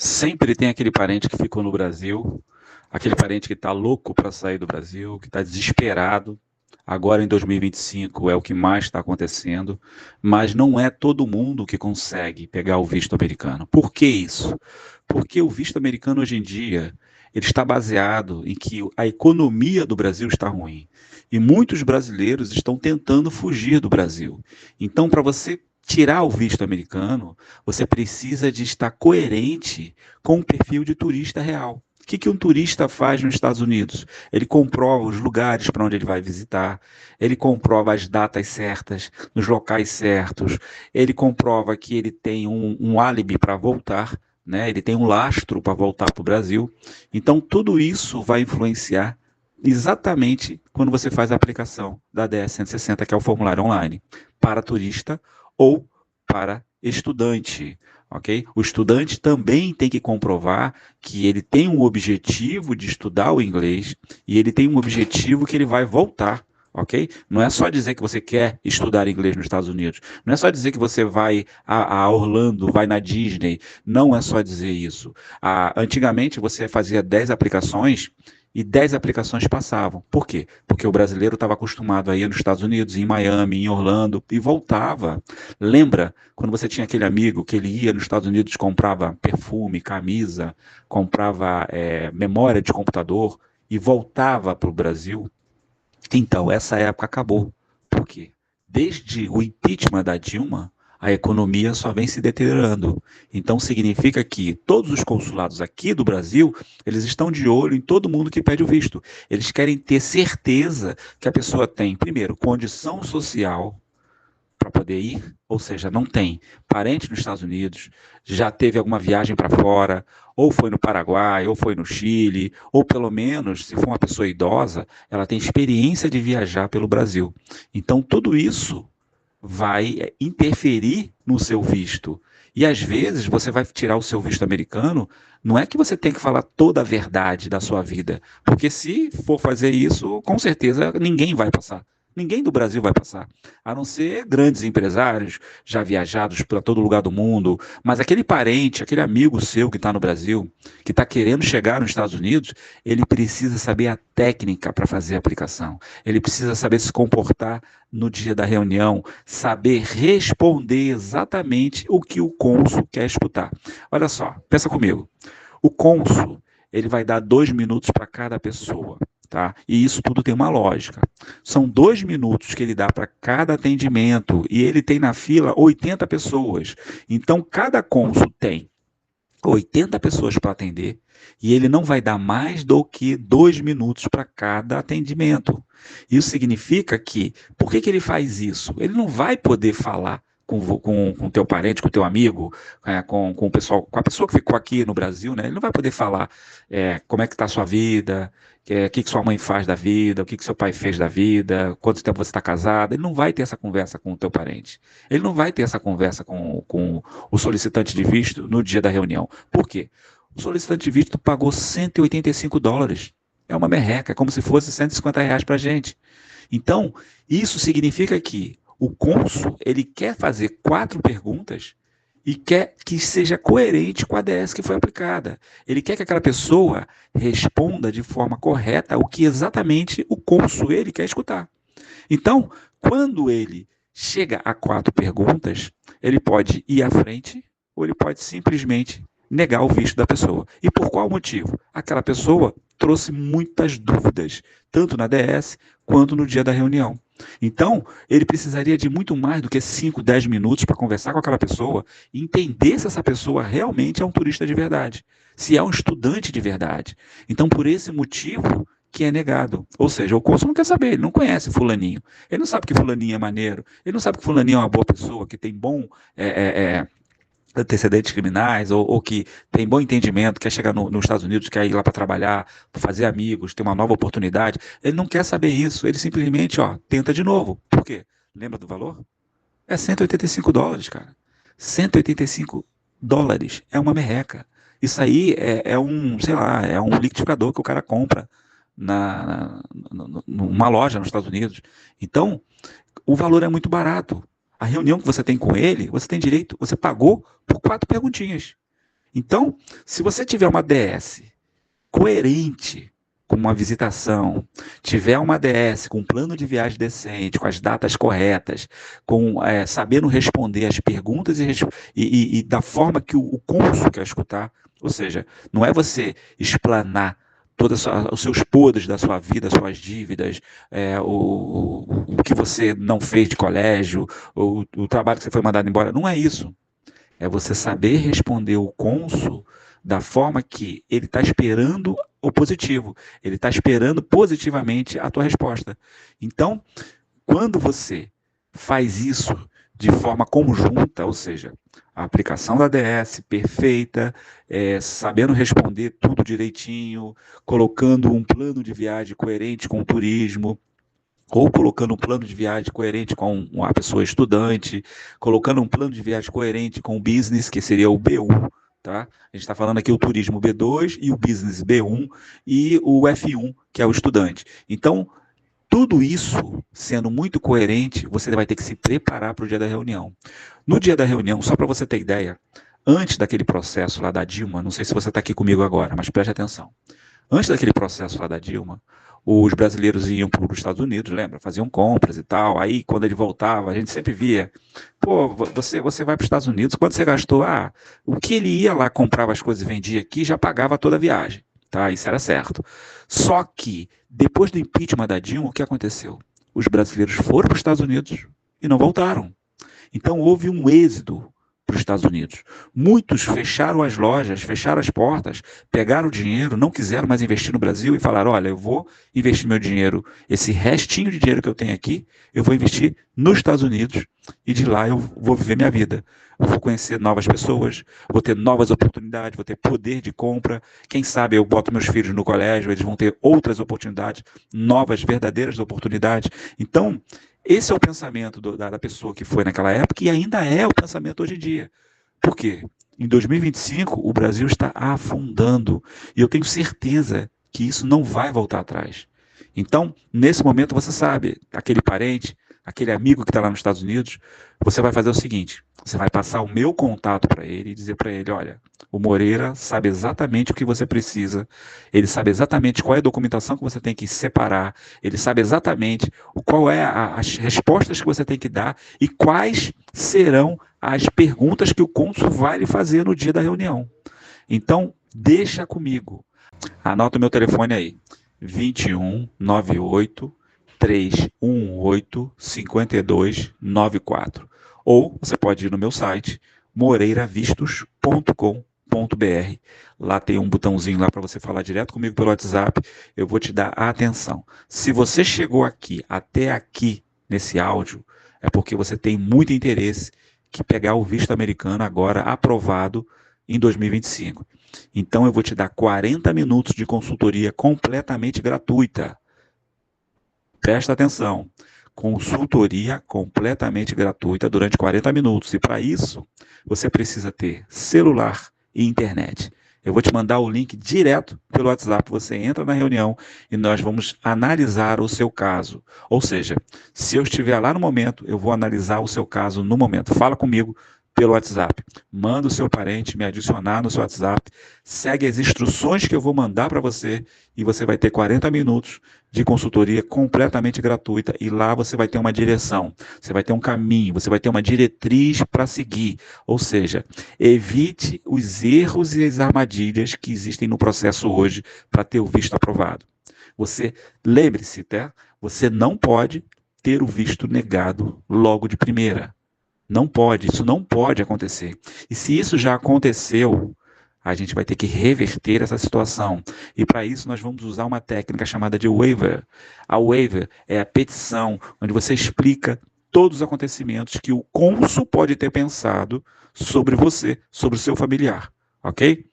Sempre tem aquele parente que ficou no Brasil, aquele parente que está louco para sair do Brasil, que está desesperado. Agora em 2025 é o que mais está acontecendo, mas não é todo mundo que consegue pegar o visto americano. Por que isso? Porque o visto americano hoje em dia ele está baseado em que a economia do Brasil está ruim. E muitos brasileiros estão tentando fugir do Brasil. Então, para você tirar o visto americano, você precisa de estar coerente com o perfil de turista real. O que um turista faz nos Estados Unidos? Ele comprova os lugares para onde ele vai visitar, ele comprova as datas certas, nos locais certos, ele comprova que ele tem um álibi para voltar, né? Ele tem um lastro para voltar para o Brasil. Então, tudo isso vai influenciar exatamente quando você faz a aplicação da DS 160, que é o formulário online, para turista ou para estudante. Ok? O estudante também tem que comprovar que ele tem um objetivo de estudar o inglês e ele tem um objetivo que ele vai voltar. Ok? Não é só dizer que você quer estudar inglês nos Estados Unidos. Não é só dizer que você vai a Orlando, vai na Disney. Não é só dizer isso. Antigamente você fazia 10 aplicações e 10 aplicações passavam. Por quê? Porque o brasileiro estava acostumado a ir nos Estados Unidos, em Miami, em Orlando, e voltava. Lembra quando você tinha aquele amigo que ele ia nos Estados Unidos, comprava perfume, camisa, comprava memória de computador e voltava para o Brasil? Então, essa época acabou. Por quê? Desde o impeachment da Dilma, a economia só vem se deteriorando. Então, significa que todos os consulados aqui do Brasil, eles estão de olho em todo mundo que pede o visto. Eles querem ter certeza que a pessoa tem, primeiro, condição social para poder ir, ou seja, não tem parente nos Estados Unidos, já teve alguma viagem para fora, ou foi no Paraguai, ou foi no Chile, ou pelo menos, se for uma pessoa idosa, ela tem experiência de viajar pelo Brasil. Então, tudo isso vai interferir no seu visto. E às vezes você vai tirar o seu visto americano, não é que você tem que falar toda a verdade da sua vida, porque se for fazer isso, com certeza ninguém vai passar. Ninguém do Brasil vai passar, a não ser grandes empresários, já viajados para todo lugar do mundo, mas aquele parente, aquele amigo seu que está no Brasil, que está querendo chegar nos Estados Unidos, ele precisa saber a técnica para fazer a aplicação, ele precisa saber se comportar no dia da reunião, saber responder exatamente o que o cônsul quer escutar. Olha só, pensa comigo. O cônsul, ele vai dar 2 minutos para cada pessoa. Tá? E isso tudo tem uma lógica. São 2 minutos que ele dá para cada atendimento e ele tem na fila 80 pessoas. Então, cada cônsul tem 80 pessoas para atender e ele não vai dar mais do que 2 minutos para cada atendimento. Isso significa que, por que ele faz isso? Ele não vai poder falar com teu parente, com teu amigo, com o pessoal, com a pessoa que ficou aqui no Brasil, né? Ele não vai poder falar como é que está a sua vida, que sua mãe faz da vida, o que seu pai fez da vida, quanto tempo você está casado. Ele não vai ter essa conversa com o teu parente. Ele não vai ter essa conversa com o solicitante de visto no dia da reunião. Por quê? O solicitante de visto pagou US$ 185. É uma merreca, é como se fosse R$ 150 para a gente. Então, isso significa que o cônsul, ele quer fazer 4 perguntas e quer que seja coerente com a DS que foi aplicada. Ele quer que aquela pessoa responda de forma correta o que exatamente o cônsul ele quer escutar. Então, quando ele chega a 4 perguntas, ele pode ir à frente ou ele pode simplesmente negar o visto da pessoa. E por qual motivo? Aquela pessoa trouxe muitas dúvidas, tanto na DS quanto no dia da reunião. Então, ele precisaria de muito mais do que 5, 10 minutos para conversar com aquela pessoa e entender se essa pessoa realmente é um turista de verdade, se é um estudante de verdade. Então, por esse motivo, que é negado. Ou seja, o cônsul não quer saber, ele não conhece fulaninho. Ele não sabe que fulaninho é maneiro, ele não sabe que fulaninho é uma boa pessoa, que tem bom antecedentes criminais, ou que tem bom entendimento, quer chegar nos Estados Unidos, quer ir lá para trabalhar, fazer amigos, ter uma nova oportunidade. Ele não quer saber isso, ele simplesmente tenta de novo. Por quê? Lembra do valor? É US$ 185, cara. US$ 185 é uma merreca. Isso aí sei lá, é um liquidificador que o cara compra numa loja nos Estados Unidos. Então, o valor é muito barato. A reunião que você tem com ele, você tem direito, você pagou por 4 perguntinhas. Então, se você tiver uma DS coerente com uma visitação, tiver uma DS com um plano de viagem decente, com as datas corretas, com sabendo responder as perguntas e da forma que o cônsul quer escutar, ou seja, não é você explanar todos os seus podres da sua vida, suas dívidas, o que você não fez de colégio, o trabalho que você foi mandado embora, não é isso. É você saber responder o cônsul da forma que ele está esperando o positivo. Ele está esperando positivamente a tua resposta. Então, quando você faz isso de forma conjunta, ou seja, a aplicação da DS perfeita, sabendo responder tudo direitinho, colocando um plano de viagem coerente com o turismo, ou colocando um plano de viagem coerente com a pessoa estudante, colocando um plano de viagem coerente com o business, que seria o B1, tá? A gente está falando aqui o turismo B2 e o business B1 e o F1, que é o estudante. Então, tudo isso sendo muito coerente, você vai ter que se preparar para o dia da reunião. No dia da reunião, só para você ter ideia, antes daquele processo lá da Dilma, não sei se você está aqui comigo agora, mas preste atenção. Antes daquele processo lá da Dilma, os brasileiros iam para os Estados Unidos, lembra? Faziam compras e tal. Aí, quando ele voltava, a gente sempre via: pô, você vai para os Estados Unidos, quando você gastou? Ah, o que ele ia lá, comprava as coisas e vendia aqui, já pagava toda a viagem. Tá? Isso era certo. Só que, depois do impeachment da Dilma, o que aconteceu? Os brasileiros foram para os Estados Unidos e não voltaram. Então, houve um êxodo para os Estados Unidos. Muitos fecharam as lojas, fecharam as portas, pegaram o dinheiro, não quiseram mais investir no Brasil e falaram: olha, eu vou investir meu dinheiro, esse restinho de dinheiro que eu tenho aqui, eu vou investir nos Estados Unidos e de lá eu vou viver minha vida. Eu vou conhecer novas pessoas, vou ter novas oportunidades, vou ter poder de compra. Quem sabe eu boto meus filhos no colégio, eles vão ter outras oportunidades, novas, verdadeiras oportunidades. Então, esse é o pensamento da pessoa que foi naquela época e ainda é o pensamento hoje em dia. Por quê? Em 2025, o Brasil está afundando. E eu tenho certeza que isso não vai voltar atrás. Então, nesse momento, você sabe, aquele parente, aquele amigo que está lá nos Estados Unidos, você vai fazer o seguinte: você vai passar o meu contato para ele e dizer para ele: olha, o Moreira sabe exatamente o que você precisa, ele sabe exatamente qual é a documentação que você tem que separar, ele sabe exatamente qual é as respostas que você tem que dar e quais serão as perguntas que o cônsul vai lhe fazer no dia da reunião. Então, deixa comigo. Anota o meu telefone aí: 21 98 318 5294. Ou você pode ir no meu site moreiravistos.com.br. Lá tem um botãozinho lá para você falar direto comigo pelo WhatsApp. Eu vou te dar a atenção. Se você chegou aqui, até aqui, nesse áudio, é porque você tem muito interesse que pegar o visto americano agora aprovado em 2025. Então eu vou te dar 40 minutos de consultoria completamente gratuita. Presta atenção. Consultoria completamente gratuita durante 40 minutos. E para isso, você precisa ter celular e internet. Eu vou te mandar o link direto pelo WhatsApp. Você entra na reunião e nós vamos analisar o seu caso. Ou seja, se eu estiver lá no momento, eu vou analisar o seu caso no momento. Fala comigo pelo WhatsApp. Manda o seu parente me adicionar no seu WhatsApp. Segue as instruções que eu vou mandar para você e você vai ter 40 minutos de consultoria completamente gratuita. E lá você vai ter uma direção, você vai ter um caminho, você vai ter uma diretriz para seguir. Ou seja, evite os erros e as armadilhas que existem no processo hoje para ter o visto aprovado. Você, lembre-se, tá? Você não pode ter o visto negado logo de primeira. Não pode, isso não pode acontecer. E se isso já aconteceu, a gente vai ter que reverter essa situação. E para isso nós vamos usar uma técnica chamada de waiver. A waiver é a petição, onde você explica todos os acontecimentos que o cônsul pode ter pensado sobre você, sobre o seu familiar. Ok?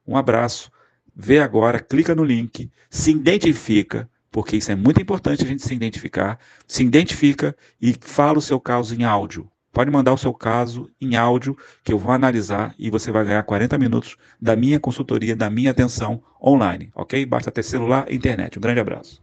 Um abraço. Vê agora, clica no link, se identifica, porque isso é muito importante a gente se identifica e fala o seu caso em áudio. Pode mandar o seu caso em áudio, que eu vou analisar e você vai ganhar 40 minutos da minha consultoria, da minha atenção online, ok? Basta ter celular e internet. Um grande abraço.